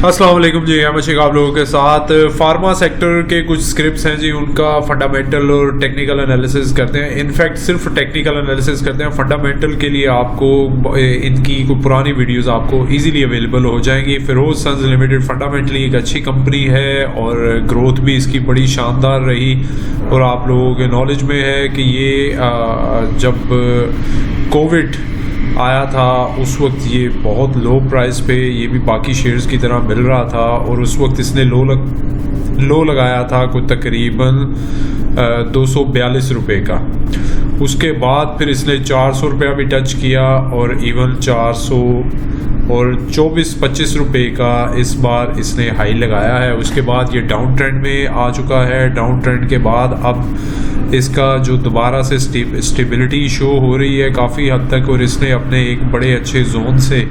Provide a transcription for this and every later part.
अस्सलाम वालेकुम जी, हम शेख आप लोगों के साथ फार्मा सेक्टर के कुछ स्क्रिप्ट्स हैं जी, उनका फंडामेंटल और टेक्निकल एनालिसिस करते हैं। इनफैक्ट सिर्फ टेक्निकल एनालिसिस करते हैं, फंडामेंटल के लिए आपको इनकी कोई पुरानी वीडियोस आपको इजीली अवेलेबल हो जाएंगी। फिरोज सन्स लिमिटेड फंडामेंटली एक अच्छी कंपनी है और ग्रोथ भी इसकी बड़ी शानदार रही और आप लोगों के नॉलेज में है कि ये जब कोविड आया था उस वक्त ये बहुत लो प्राइस पे ये भी बाकी शेयर्स की तरह मिल रहा था और उस वक्त इसने लो लगाया था कोई तकरीबन 242 रुपये का। उसके बाद फिर इसने 400 रुपया भी टच किया और इवन 400 और 24-25 रुपये का इस बार इसने हाई लगाया है। उसके बाद ये डाउन ट्रेंड में आ चुका है। डाउन ट्रेंड के बाद अब इसका जो दोबारा से स्टेबिलिटी शो हो रही है काफ़ी हद तक और इसने अपने एक बड़े अच्छे जोन से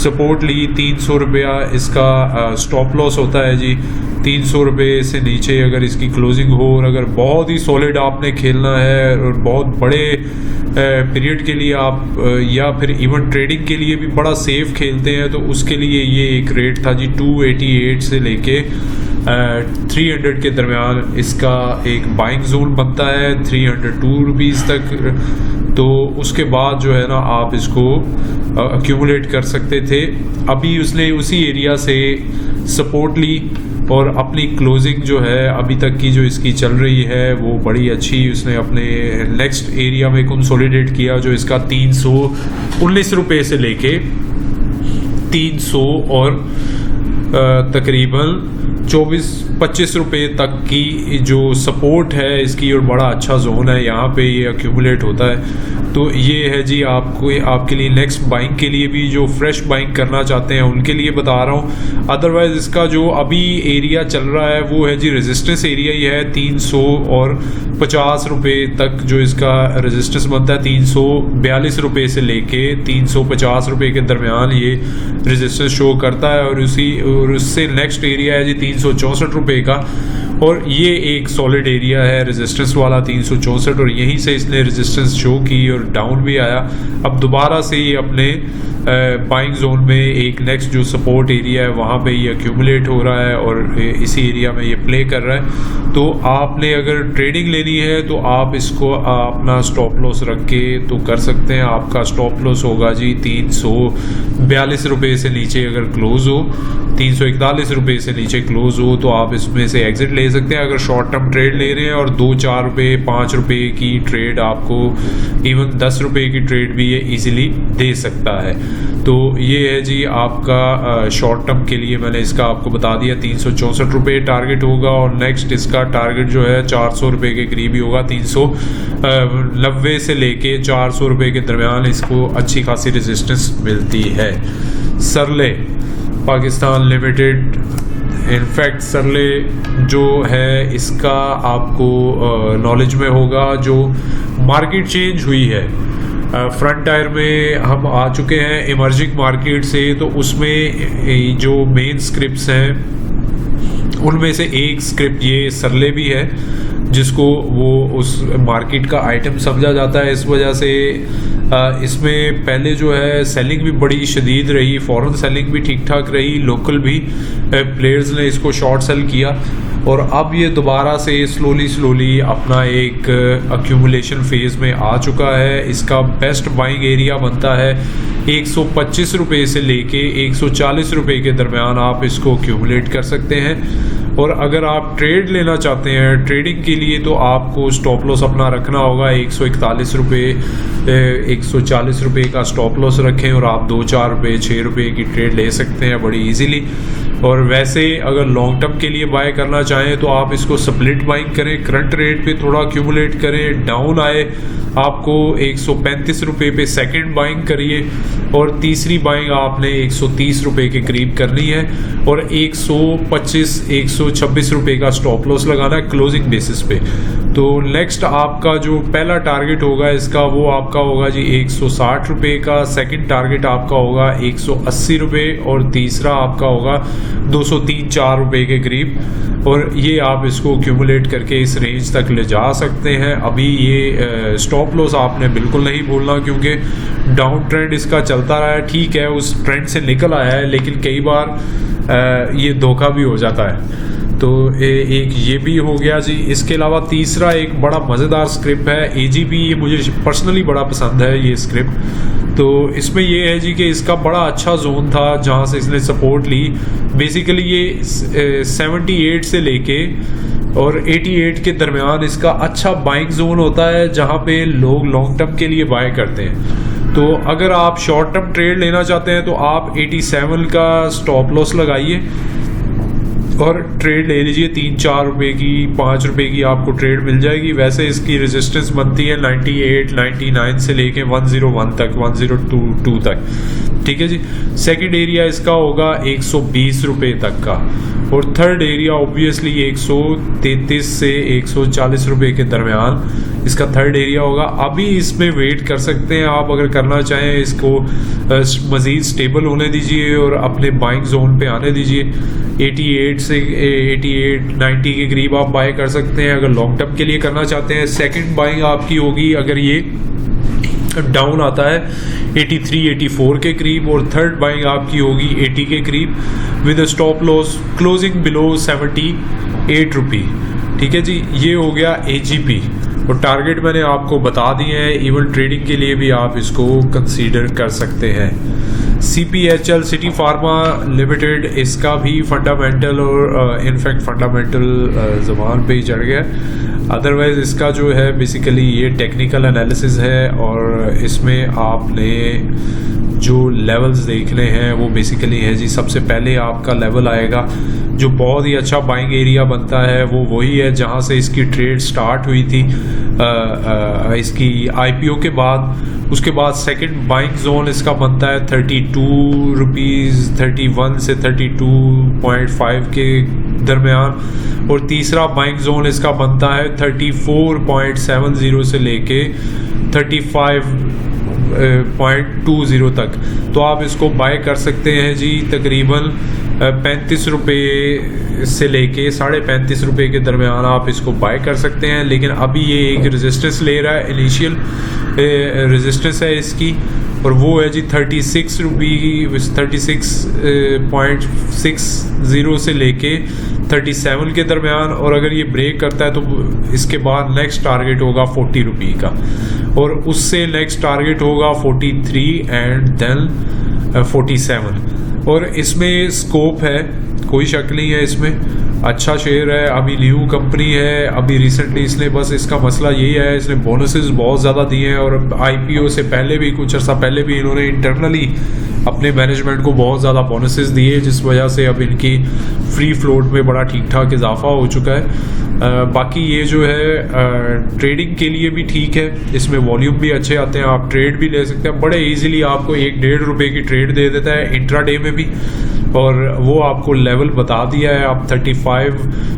सपोर्ट ली। 300 रुपया इसका स्टॉप लॉस होता है जी। 300 रुपये से नीचे अगर इसकी क्लोजिंग हो और अगर बहुत ही सॉलिड आपने खेलना है और बहुत बड़े पीरियड के लिए आप या फिर इवन ट्रेडिंग के लिए भी बड़ा सेफ खेलते हैं तो उसके लिए ये एक रेट था जी 288 से लेके 300 के दरमियान इसका एक बाइंग जोन बनता है 302 रुपीज़ तक। तो उसके बाद जो है ना आप इसको अक्यूमुलेट कर सकते थे। अभी उसने उसी एरिया से सपोर्ट ली और अपनी क्लोजिंग जो है अभी तक की जो इसकी चल रही है वो बड़ी अच्छी उसने अपने नेक्स्ट एरिया में कंसोलिडेट किया जो इसका 319 रुपये से लेके 300 और तकरीबन 24-25 रुपये तक की जो सपोर्ट है इसकी और बड़ा अच्छा जोन है, यहाँ पे ये अक्यूमुलेट होता है। तो ये है जी आपके लिए नेक्स्ट बाइंग के लिए भी जो फ्रेश बाइंग करना चाहते हैं उनके लिए बता रहा हूँ। अदरवाइज इसका जो अभी एरिया चल रहा है वो है जी रेजिस्टेंस एरिया ही है 300 और 50 रुपये तक जो इसका रेजिस्टेंस बनता है 342 रुपये से लेके 350 रुपये के दरमियान ये रेजिस्टेंस शो करता है और उससे नेक्स्ट एरिया है जी 364 रुपये का और ये एक सॉलिड एरिया है रेजिस्टेंस वाला 364 और यहीं से इसने रेजिस्टेंस शो की और डाउन भी आया। अब दोबारा से ये अपने बाइंग जोन में एक नेक्स्ट जो सपोर्ट एरिया है वहाँ पे ये अक्यूमुलेट हो रहा है और इसी एरिया में ये प्ले कर रहा है। तो आपने अगर ट्रेडिंग लेनी है तो आप इसको अपना स्टॉप लॉस रख के तो कर सकते हैं। आपका स्टॉप लॉस होगा जी 342 रुपये से नीचे अगर क्लोज हो 341 रुपये से नीचे क्लोज हो तो आप इसमें से एग्जिट ले सकते हैं। अगर शॉर्ट टर्म ट्रेड ले रहे हैं और 2-4 रुपये 5 रुपये की ट्रेड आपको इवन 10 रुपये की ट्रेड भी ये इजीली दे सकता है। तो ये है जी आपका शॉर्ट टर्म के लिए मैंने इसका आपको बता दिया 364 रुपये टारगेट होगा और नेक्स्ट इसका टारगेट जो है 400 रुपये के करीब ही होगा। 390 से लेके 400 रुपये के दरमियान इसको अच्छी खासी रेजिस्टेंस मिलती है। सरले पाकिस्तान लिमिटेड इनफैक्ट सरले जो है इसका आपको नॉलेज में होगा जो मार्केट चेंज हुई है। फ्रंट टायर में हम आ चुके हैं इमर्जिंग मार्केट से तो उसमें जो मेन स्क्रिप्ट्स हैं उनमें से एक स्क्रिप्ट ये सरले भी है जिसको वो उस मार्केट का आइटम समझा जाता है। इस वजह से इसमें पहले जो है सेलिंग भी बड़ी शदीद रही, फॉरेन सेलिंग भी ठीक ठाक रही, लोकल भी प्लेयर्स ने इसको शॉर्ट सेल किया और अब ये दोबारा से स्लोली अपना एक अक्यूमुलेशन फेज में आ चुका है। इसका बेस्ट बाइंग एरिया बनता है 125 रुपये से लेके 140 रुपये के दरमियान आप इसको अक्यूमुलेट कर सकते हैं। और अगर आप ट्रेड लेना चाहते हैं ट्रेडिंग के लिए तो आपको स्टॉप लॉस अपना रखना होगा 141 रुपये 140 रुपये का स्टॉप लॉस रखें और आप 2-4 रुपये 6 रुपये की ट्रेड ले सकते हैं बड़ी इजीली। और वैसे अगर लॉन्ग टर्म के लिए बाय करना चाहें तो आप इसको स्प्लिट बाइंग करें, करंट रेट पे थोड़ा अक्यूमुलेट करें, डाउन आए आपको 135 रुपये पे सेकंड बाइंग करिए और तीसरी बाइंग आपने 130 रुपये के करीब करनी है और 125-126 रुपये का स्टॉप लॉस लगाना है क्लोजिंग बेसिस पे। तो नेक्स्ट आपका जो पहला टारगेट होगा इसका वो आपका होगा जी 160 रुपये का, सेकंड टारगेट आपका होगा 180 रुपये और तीसरा आपका होगा 203-4 रुपये के करीब और ये आप इसको क्यूमुलेट करके इस रेंज तक ले जा सकते हैं। अभी ये स्टॉप लॉस आपने बिल्कुल नहीं भूलना क्योंकि डाउन ट्रेंड इसका चलता रहा है, ठीक है उस ट्रेंड से निकल आया है, लेकिन कई बार ये धोखा भी हो जाता है। तो एक ये भी हो गया जी। इसके अलावा तीसरा एक बड़ा मज़ेदार स्क्रिप्ट है AGP, ये मुझे पर्सनली बड़ा पसंद है ये स्क्रिप्ट। तो इसमें ये है जी कि इसका बड़ा अच्छा जोन था जहाँ से इसने सपोर्ट ली। बेसिकली ये 78 से लेके और 88 के दरमियान इसका अच्छा बाइंग जोन होता है जहाँ पे लोग लॉन्ग टर्म के लिए बाय करते हैं। तो अगर आप शॉर्ट टर्म ट्रेड लेना चाहते हैं तो आप 87 का स्टॉप लॉस लगाइए और ट्रेड ले लीजिए। 3-4 रुपए की, 5 रुपए की आपको ट्रेड मिल जाएगी। वैसे इसकी रेजिस्टेंस बनती है 98, 99 से लेके 101 तक, 102 तक, ठीक है जी। सेकंड एरिया इसका होगा 120 रुपए तक का, और थर्ड एरिया ऑब्वियसली 133 से 140 रुपए के दरमियान इसका थर्ड एरिया होगा। अभी इसमें वेट कर सकते हैं आप, अगर करना चाहें इसको मज़ीद स्टेबल होने दीजिए और अपने बाइंग जोन पे आने दीजिए। 88 से 88, 90 के करीब आप बाय कर सकते हैं अगर लॉन्ग टर्म के लिए करना चाहते हैं। सेकंड बाइंग आपकी होगी अगर ये डाउन आता है 83, 84 के करीब, और थर्ड बाइंग आपकी होगी 80 के करीब with stop loss closing below 78 रुपी, ठीक है जी। ये हो गया AGP, और टारगेट मैंने आपको बता दिए हैं। इवन ट्रेडिंग के लिए भी आप इसको कंसीडर कर सकते हैं। CPHL सिटी फार्मा लिमिटेड, इसका भी फंडामेंटल और इनफैक्ट फंडामेंटल ज़बान पे ही चढ़ गया। अदरवाइज़ इसका जो है बेसिकली ये टेक्निकल एनालिसिस है, और इसमें आपने जो लेवल्स देखने हैं वो बेसिकली है जी। सबसे पहले आपका लेवल आएगा जो बहुत ही अच्छा बाइंग एरिया बनता है, वो वही है जहाँ से इसकी ट्रेड स्टार्ट हुई थी इसकी IPO के बाद। उसके बाद सेकंड बाइंग जोन इसका बनता है 32 रुपीज़, 31 से 32.5 के दरमियान, और तीसरा बाइंग जोन इसका बनता है 34.70 से लेके 35.20 तक। तो आप इसको बाय कर सकते हैं जी तकरीबन 35 रुपये से लेके 35.5 रुपये के दरमियान आप इसको बाय कर सकते हैं। लेकिन अभी ये एक रेजिस्टेंस ले रहा है, इनिशियल रेजिस्टेंस है इसकी, और वो है जी 36 रुपये, 36.60 से लेके 37 के दरमियान। और अगर ये ब्रेक करता है तो इसके बाद नेक्स्ट टारगेट होगा 40 रुपये का, और उससे नेक्स्ट टारगेट होगा 43 एंड देन 47। और इसमें स्कोप है, कोई शक नहीं है, इसमें अच्छा शेयर है, अभी न्यू कंपनी है, अभी रिसेंटली इसने, बस इसका मसला यही है इसने बोनसेस बहुत ज़्यादा दिए हैं, और IPO से पहले भी कुछ अर्सा पहले भी इन्होंने इंटरनली अपने मैनेजमेंट को बहुत ज़्यादा बोनसेस दिए, जिस वजह से अब इनकी फ्री फ्लोट में बड़ा ठीक ठाक इजाफा हो चुका है। बाकी ये जो है ट्रेडिंग के लिए भी ठीक है, इसमें वॉल्यूम भी अच्छे आते हैं, आप ट्रेड भी ले सकते हैं बड़े इजीली। आपको 1-1.5 रुपये की ट्रेड दे देता है इंट्राडे में भी, और वो आपको लेवल बता दिया है। आप 35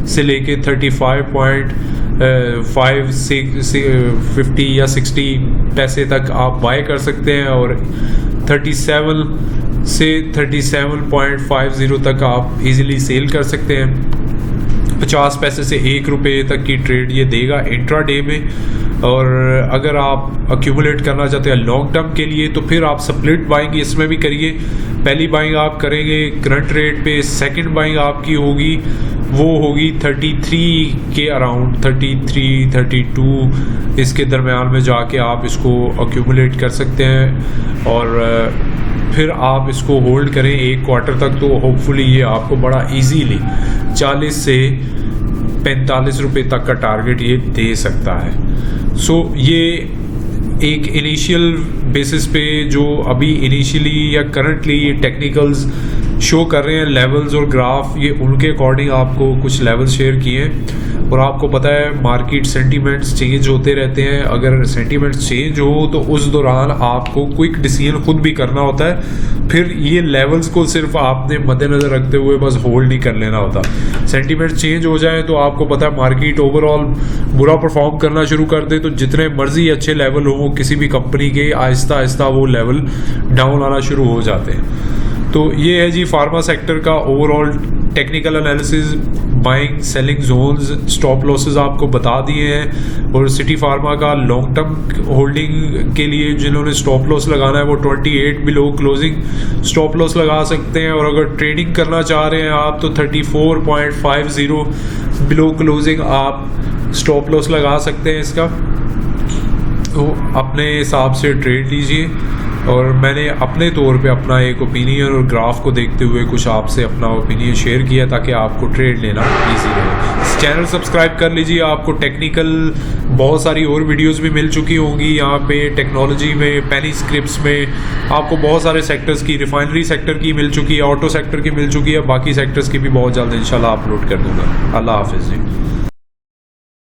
से लेके 35.50 या 60 पैसे तक आप बाय कर सकते हैं, और 37 से 37.50 तक आप इजीली सेल कर सकते हैं। 50 पैसे से 1 रुपये तक की ट्रेड ये देगा इंट्राडे में। और अगर आप अक्यूमुलेट करना चाहते हैं लॉन्ग टर्म के लिए तो फिर आप स्प्लिट बाइंग इसमें भी करिए। पहली बाइंग आप करेंगे करंट रेट पे, सेकंड बाइंग आपकी होगी वो होगी 33 के अराउंड, 33, 32 इसके दरमियान में जाके आप इसको अक्यूमुलेट कर सकते हैं, और फिर आप इसको होल्ड करें 1 क्वार्टर तक, तो होपफुली ये आपको बड़ा इजीली 40 से 45 रुपये तक का टारगेट ये दे सकता है। सो ये एक इनिशियल बेसिस पे जो अभी इनिशियली या करंटली ये टेक्निकल्स शो कर रहे हैं लेवल्स और ग्राफ, ये उनके अकॉर्डिंग आपको कुछ लेवल्स शेयर किए हैं। और आपको पता है मार्केट सेंटीमेंट्स चेंज होते रहते हैं, अगर सेंटीमेंट्स चेंज हो तो उस दौरान आपको क्विक डिसीजन खुद भी करना होता है। फिर ये लेवल्स को सिर्फ आपने मद्देनज़र रखते हुए बस होल्ड नहीं कर लेना होता। सेंटीमेंट चेंज हो जाए तो आपको पता है मार्केट ओवरऑल बुरा परफॉर्म करना शुरू कर दे, तो जितने मर्जी अच्छे लेवल हो किसी भी कंपनी के, आहिस्ता आहिस्ता वो लेवल डाउन आना शुरू हो जाते हैं। तो ये है जी फार्मा सेक्टर का overall technical analysis, buying selling zones, stop losses आपको बता दिए हैं। और सिटी फार्मा का लॉन्ग टर्म होल्डिंग के लिए जिन्होंने स्टॉप लॉस लगाना है वो 28 बिलो क्लोजिंग स्टॉप लॉस लगा सकते हैं। और अगर ट्रेडिंग करना चाह रहे हैं आप तो 34.50 बिलो क्लोजिंग आप स्टॉप लॉस लगा सकते हैं इसका। तो अपने हिसाब से ट्रेड लीजिए। और मैंने अपने तौर पे अपना एक ओपिनियन और ग्राफ को देखते हुए कुछ आपसे अपना ओपिनियन शेयर किया ताकि आपको ट्रेड लेना इजी रहे। चैनल सब्सक्राइब कर लीजिए, आपको टेक्निकल बहुत सारी और वीडियोस भी मिल चुकी होंगी यहाँ पे। टेक्नोलॉजी में, पेनी स्क्रिप्ट्स में आपको बहुत सारे सेक्टर्स की, रिफाइनरी सेक्टर की मिल चुकी है, ऑटो सेक्टर की मिल चुकी है, बाकी सेक्टर्स की भी बहुत जल्द इंशाल्लाह अपलोड कर दूंगा। अल्लाह हाफिज़ जी।